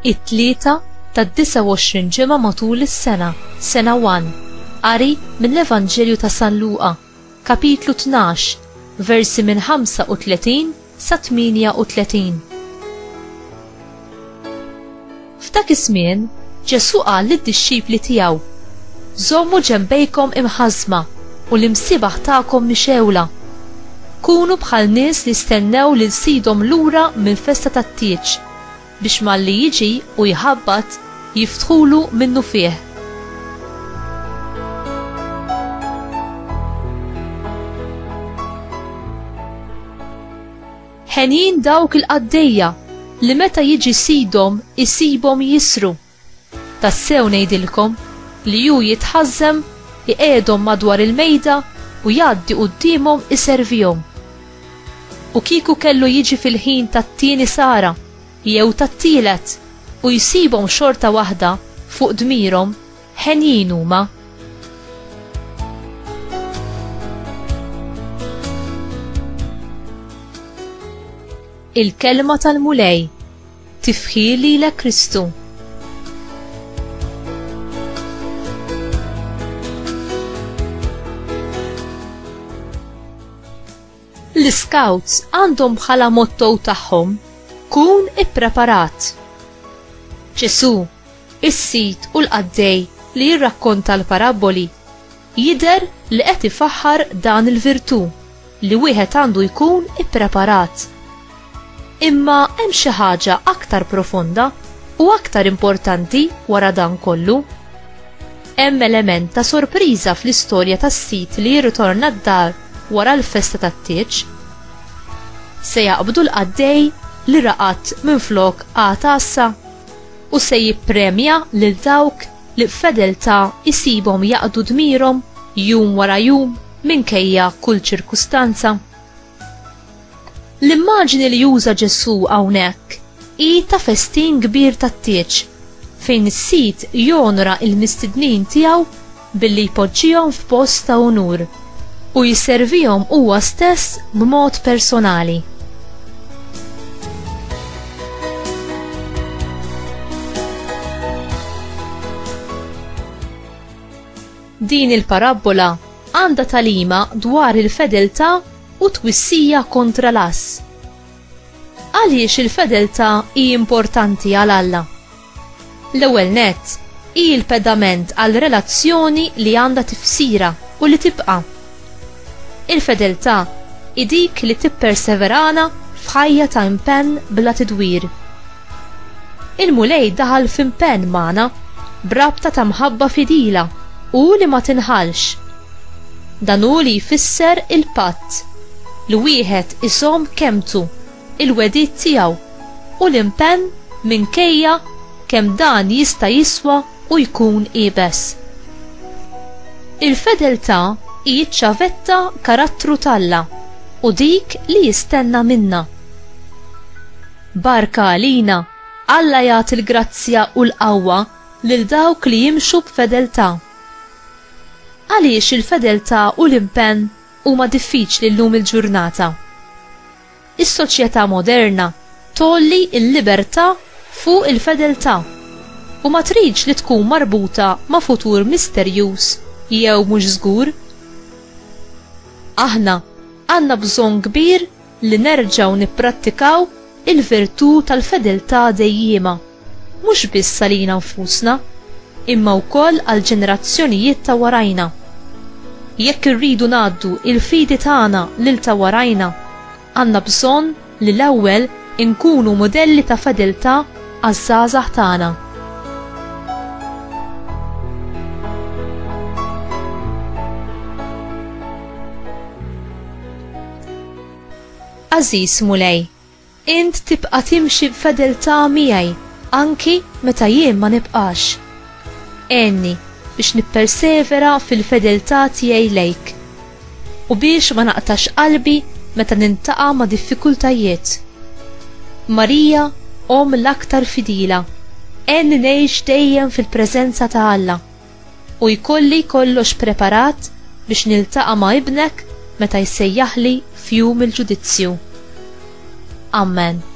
it-tlieta tad-29 ġimgħa matul is-sena, sena 1. Qari mill-Evanġelju ta' San Luqa, kapitlu 12, versi minn 35 sa 38. F'dak iż-żmien Ġesu qal lid-dixxipli tiegħu: żommu ġenbejkom imħażma u l-imsiebaħ tagħkom mixewla. Kunu bħal nies li stennew lil sidhom lura mill-festa tat-tieġ biex malli jiġi u jħabbat jiftħulu minnu fih. Ħenjin dawk il-qaddejja li meta jiġi sidhom isibhom jisru. Tassew ngħidilkom li hu jitħażżem iqiegħdhom madwar il-mejda u jgħaddi qudiemhom iservihom. U kieku kellu jiġi fil-ħin tat-tieni sara jew tat-tielet u jsibhom xorta waħda fuq dmirhom, ħenjin huma. Il-kelma tal-mulej tifħir lilek Kristu. L-Scouts għandhom bħala motto tagħhom kun ippreparat. Ġesu, is-sit u l-qaddej li jirrakkonta l-paraboli jidher li qed ifaħħar dan il-virtù li wieħed għandu jkun ippreparat. Imma hemm xi ħaġa aktar profonda u aktar importanti wara dan kollu. Hemm element ta' sorpriża fl-istorja tas-sit li jirritorna d-dar wara l-festa tat-tieġ. Se jaqbdu l-qaddej li raqat minflok għatassa u se jippremja lil dawk li b'fedeltà isibhom jaqdu dmirhom jum wara jum minkejja kull ċirkustanza. L-immaġni li juża Ġesu hawnhekk hi ta' festin kbir tat-tieġ fejn is-sit jonora l-mistednin tiegħu billi jpoġġihom f'post ta' unur u jisservihom huwa stess b'mod personali. Din il-parabola għandha talima dwar il-fedeltà u twissija kontra l-ass. Għaliex il-fedeltà hi importanti għal Alla? L-ewwel nett hi l-pedament għal relazzjoni li għandha tifsira u li tibqa'. Il-fedeltà hi dik li tipperseverana f'ħajja ta' impenn bla tidwir. Il-mulej daħal f'impenn magħna b'rabta ta' mħabba fidila u li ma tinħalx. Dan hu li jfisser il-patt li wieħed isom kemmtu il-wedid tiegħu u l-impenn minkejja kemm dan jista' jiswa u jkun qiebes. Il-fedeltà hi ċ-ċavetta karattru talla u dik li jistenna minna. Barka għalina Alla jagħti l-grazzja u l-qawwa lil dawk li jimxu b'fedeltà. Għaliex il-fedeltà u l-impenn huma diffiċli llum il-ġurnata? Is-soċjetà moderna tolli l-libertà fuq il-fedeltà u ma tridx li tkun marbuta ma' futur misterjuż jew mhux żgur. Aħna għandna bżonn kbir li nerġgħu nipprattikaw il-virtù tal-fedeltà dejjiema, mhux biss għalina nfusna, imma wkoll għal ġenerazzjonijiet ta' warajna. Jekk irridu ngħaddu il-fidi tagħna lil ta' warajna, għandna bżonn li l-ewwel inkunu modelli ta' fedeltà għaż-żgħażagħ tagħna. Aziz mulej, int tibqa' timxi b'fedeltà miegħi anki meta jien ma nibqax. Enni biex nippersevera fil-fedeltà tiegħi lejk u biex ma naqtax qalbi meta nintaqa' ma' diffikultajiet. Marija, om l-aktar fidila, enni ngħix dejjem fil-preżenza ta' Alla u jkolli kollox preparat biex niltaqa' ma' ibnek meta jsejjaħli f'jum il-ġudizzju. Amen.